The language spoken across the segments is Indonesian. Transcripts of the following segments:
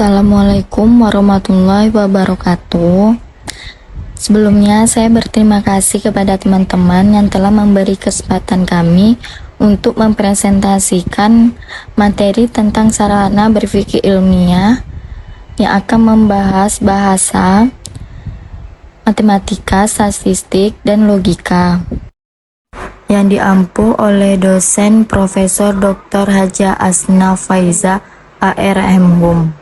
Assalamualaikum warahmatullahi wabarakatuh. Sebelumnya saya berterima kasih kepada teman-teman yang telah memberi kesempatan kami untuk mempresentasikan materi tentang sarana berpikir ilmiah yang akan membahas bahasa, matematika, statistik, dan logika yang diampu oleh dosen Profesor Dr. Haja Asna Faiza ARM.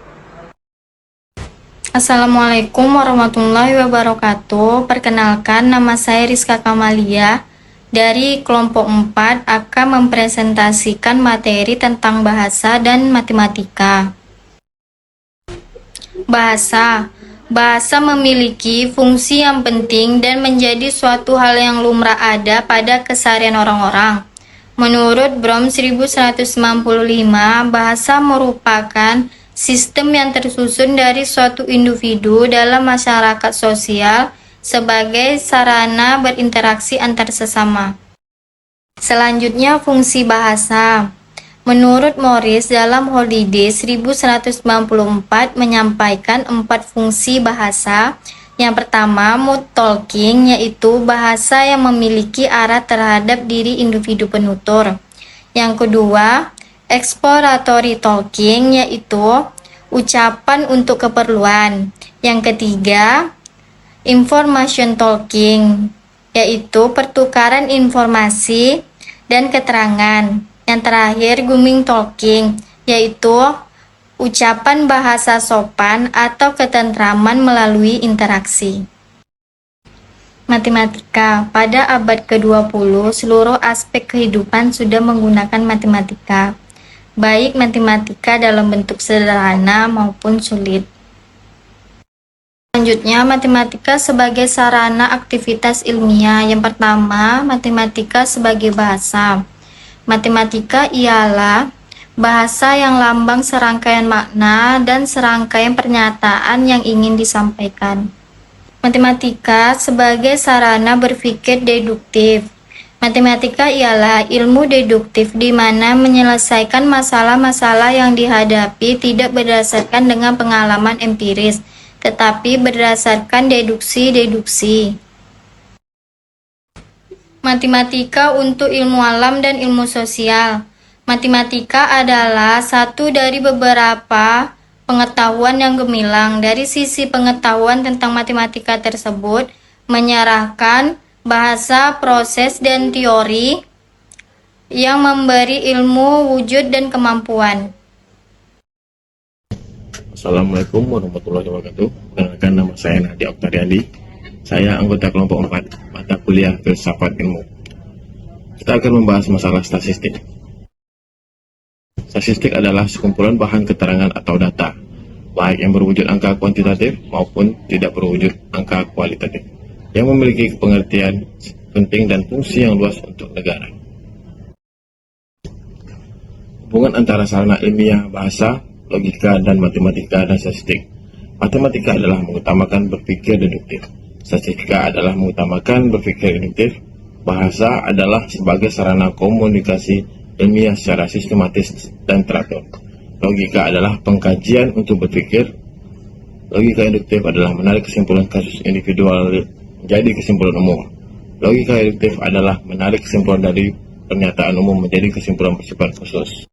Assalamualaikum warahmatullahi wabarakatuh. Perkenalkan, nama saya Rizka Kamalia dari kelompok 4 akan mempresentasikan materi tentang bahasa dan matematika. Bahasa memiliki fungsi yang penting dan menjadi suatu hal yang lumrah ada pada keseharian orang-orang. Menurut Brom 1195, bahasa merupakan sistem yang tersusun dari suatu individu dalam masyarakat sosial sebagai sarana berinteraksi antar sesama. Selanjutnya, fungsi bahasa. Menurut Morris dalam Holiday 1194 menyampaikan 4 fungsi bahasa. Yang pertama, mood talking, yaitu bahasa yang memiliki arah terhadap diri individu penutur. Yang kedua, exploratory talking, yaitu ucapan untuk keperluan. Yang ketiga, information talking, yaitu pertukaran informasi dan keterangan. Yang terakhir, grooming talking, yaitu ucapan bahasa sopan atau ketentraman melalui interaksi. Matematika. Pada abad ke-20, seluruh aspek kehidupan sudah menggunakan matematika, baik matematika dalam bentuk sederhana maupun sulit. Selanjutnya, matematika sebagai sarana aktivitas ilmiah. Yang pertama, matematika sebagai bahasa. Matematika ialah bahasa yang lambang serangkaian makna dan serangkaian pernyataan yang ingin disampaikan. Matematika sebagai sarana berpikir deduktif. Matematika ialah ilmu deduktif di mana menyelesaikan masalah-masalah yang dihadapi tidak berdasarkan dengan pengalaman empiris, tetapi berdasarkan deduksi-deduksi. Matematika untuk ilmu alam dan ilmu sosial. Matematika adalah satu dari beberapa pengetahuan yang gemilang. Dari sisi pengetahuan tentang matematika tersebut, menyerahkan bahasa, proses, dan teori yang memberi ilmu, wujud, dan kemampuan. Assalamualaikum warahmatullahi wabarakatuh. Perkenalkan, nama saya Nadi Oktariandi. Saya anggota kelompok 4 mata kuliah filsafat ilmu. Kita akan membahas masalah statistik. Statistik adalah sekumpulan bahan keterangan atau data, baik yang berwujud angka kuantitatif maupun tidak berwujud angka kualitatif, yang memiliki pengertian penting dan fungsi yang luas untuk negara. Hubungan antara sarana ilmiah, bahasa, logika, dan matematika dan statistik. Matematika adalah mengutamakan berpikir deduktif. Statistika adalah mengutamakan berpikir induktif. Bahasa adalah sebagai sarana komunikasi ilmiah secara sistematis dan teratur. Logika adalah pengkajian untuk berpikir. Logika induktif adalah menarik kesimpulan kasus individual menjadi kesimpulan umum. Logika induktif adalah menarik kesimpulan dari pernyataan umum menjadi kesimpulan bersifat khusus.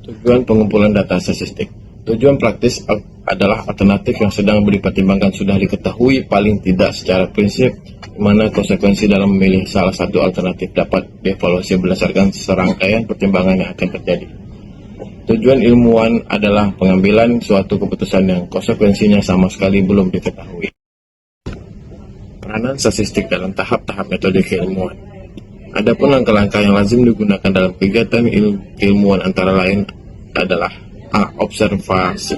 Tujuan pengumpulan data statistik. Tujuan praktis adalah alternatif yang sedang dipertimbangkan sudah diketahui paling tidak secara prinsip, di mana konsekuensi dalam memilih salah satu alternatif dapat dievaluasi berdasarkan serangkaian pertimbangan yang akan terjadi. Tujuan ilmuwan adalah pengambilan suatu keputusan yang konsekuensinya sama sekali belum diketahui. Peranan statistik dalam tahap-tahap metode keilmuan. Adapun langkah-langkah yang lazim digunakan dalam kegiatan keilmuan antara lain adalah: A. Observasi,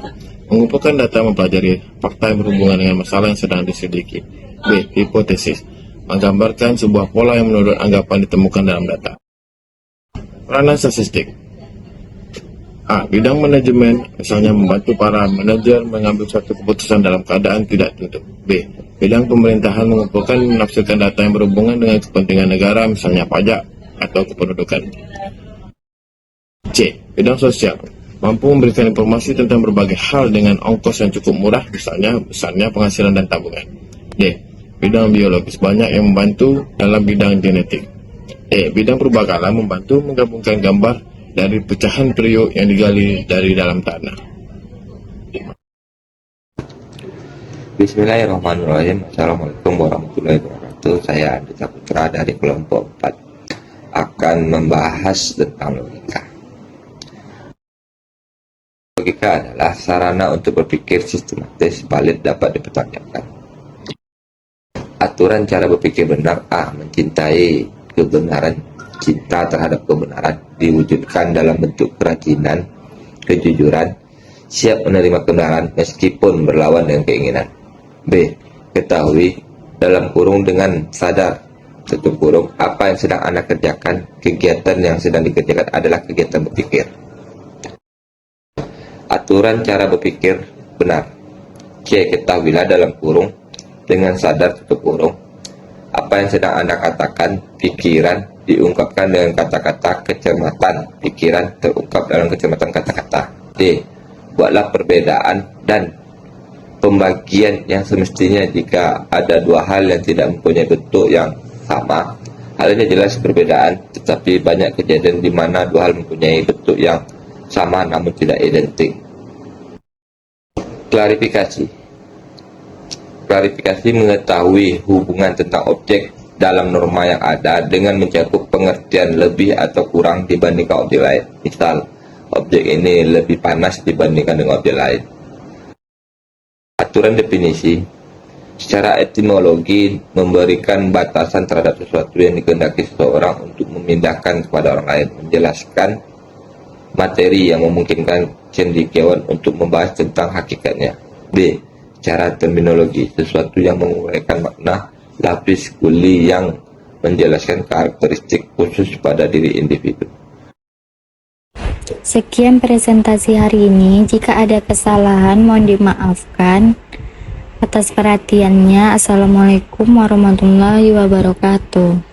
mengumpulkan data mempelajari fakta yang berhubungan dengan masalah yang sedang diselidiki. B. Hipotesis, menggambarkan sebuah pola yang menurut anggapan ditemukan dalam data. Peranan statistik. A. Bidang manajemen, misalnya membantu para manajer mengambil suatu keputusan dalam keadaan tidak tentu. B. Bidang pemerintahan, mengumpulkan dan menafsirkan data yang berhubungan dengan kepentingan negara, misalnya pajak atau kependudukan. C. Bidang sosial, mampu memberikan informasi tentang berbagai hal dengan ongkos yang cukup murah, misalnya besarnya penghasilan dan tabungan. D. Bidang biologis, banyak yang membantu dalam bidang genetik. E. Bidang perbakalan, membantu menggabungkan gambar dari pecahan periuk yang digali dari dalam tanah. Bismillahirrahmanirrahim. Assalamualaikum warahmatullahi wabarakatuh. Saya Andi Saputra dari kelompok 4 akan membahas tentang logika. Logika adalah sarana untuk berpikir sistematis, valid, dapat dipertanyakan. Aturan cara berpikir benar. A. Mencintai kebenaran. Cinta terhadap kebenaran diwujudkan dalam bentuk kerajinan, kejujuran, siap menerima kebenaran meskipun berlawan dengan keinginan. B. Ketahui dalam kurung dengan sadar tutup kurung apa yang sedang Anda kerjakan. Kegiatan yang sedang dikerjakan adalah kegiatan berpikir. Aturan cara berpikir benar. C. Ketahuilah dalam kurung dengan sadar tutup kurung apa yang sedang Anda katakan. Pikiran diungkapkan dengan kata-kata, kecermatan pikiran terungkap dalam kecermatan kata-kata. D. Buatlah perbedaan dan pembagian yang semestinya jika ada dua hal yang tidak mempunyai bentuk yang sama. Halnya jelas perbedaan, tetapi banyak kejadian di mana dua hal mempunyai bentuk yang sama namun tidak identik. Klarifikasi. Klarifikasi mengetahui hubungan tentang objek dalam norma yang ada dengan mencakup pengertian lebih atau kurang dibandingkan objek lain. Misal, objek ini lebih panas dibandingkan dengan objek lain. Aturan definisi. Secara etimologi memberikan batasan terhadap sesuatu yang dikehendaki seseorang untuk memindahkan kepada orang lain, menjelaskan materi yang memungkinkan cendekiawan untuk membahas tentang hakikatnya. B. Cara terminologi, sesuatu yang menguraikan makna, lapis kuli yang menjelaskan karakteristik khusus pada diri individu. Sekian presentasi hari ini. Jika ada kesalahan, mohon dimaafkan. Atas perhatiannya, Assalamualaikum warahmatullahi wabarakatuh.